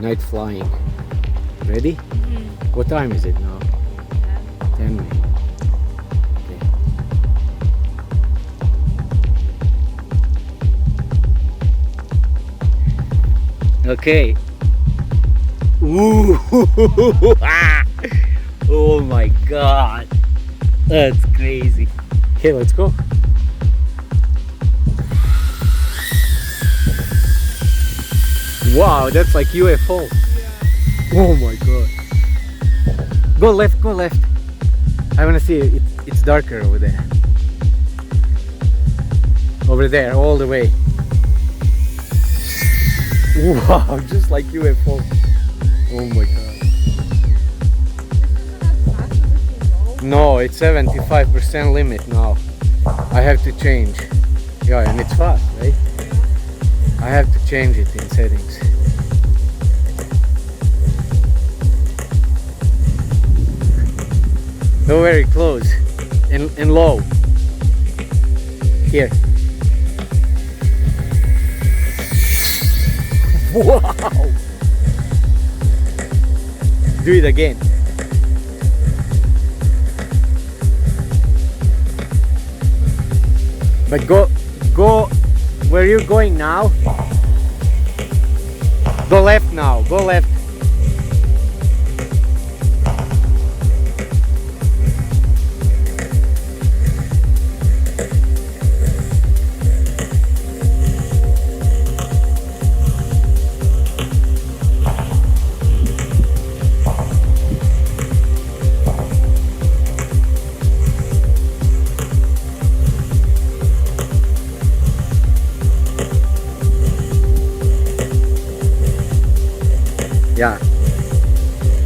night flying. Ready? Mm-hmm. What time is it now? 10 maybe. Okay. Ooh. Oh my god. That's crazy. Okay, let's go. Wow, that's like UFO. Yeah. Oh my god. Go left, go left. I wanna see it. It's darker over there. Over there, all the way. Wow, just like UFO. Oh my god. No, it's 75% limit now. I have to change. Yeah, and it's fast, right? I have to change it in settings. Go very close and low. Here. Wow! Do it again. But go where you're going now. Go left now, go left. Yeah,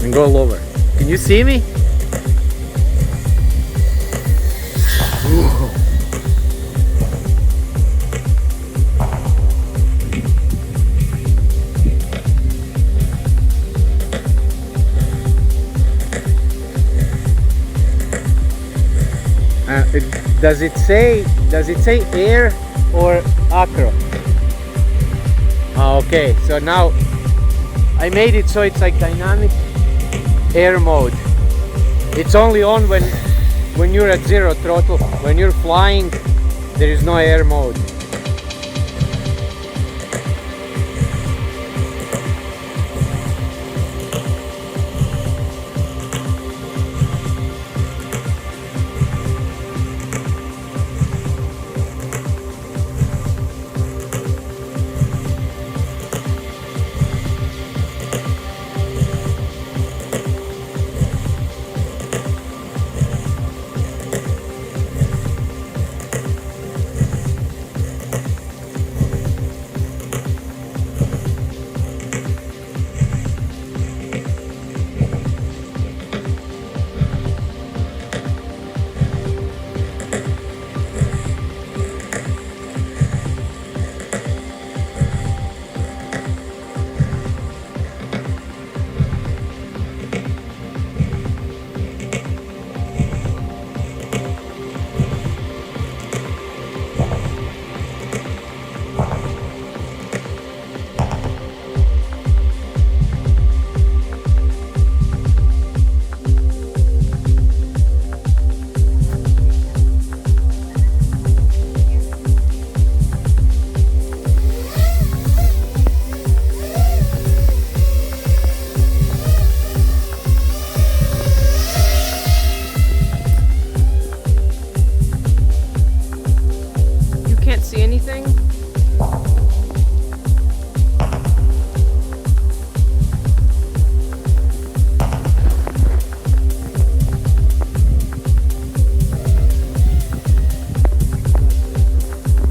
and go lower. Can you see me? Does it say air or acro? Oh, okay, so now I made it so it's like dynamic air mode. It's only on when you're at zero throttle. When you're flying, there is no air mode.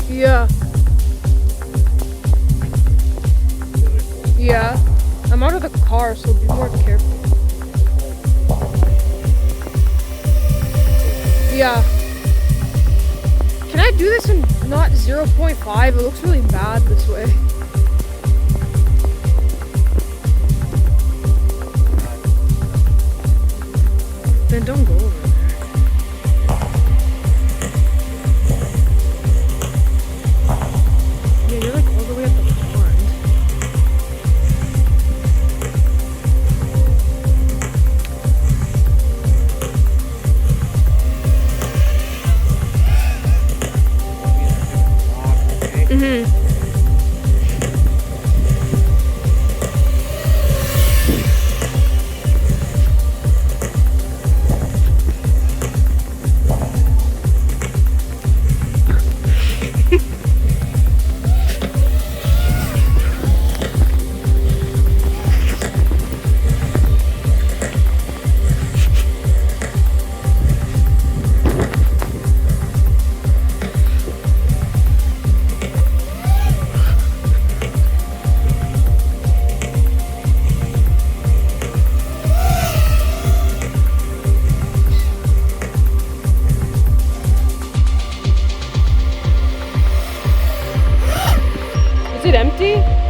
Yeah. Yeah. I'm out of the car, so be more careful. Yeah. Can I do this in not 0.5? It looks really bad this way. Then don't go over there. Yeah, you're like all the way at the front. it empty?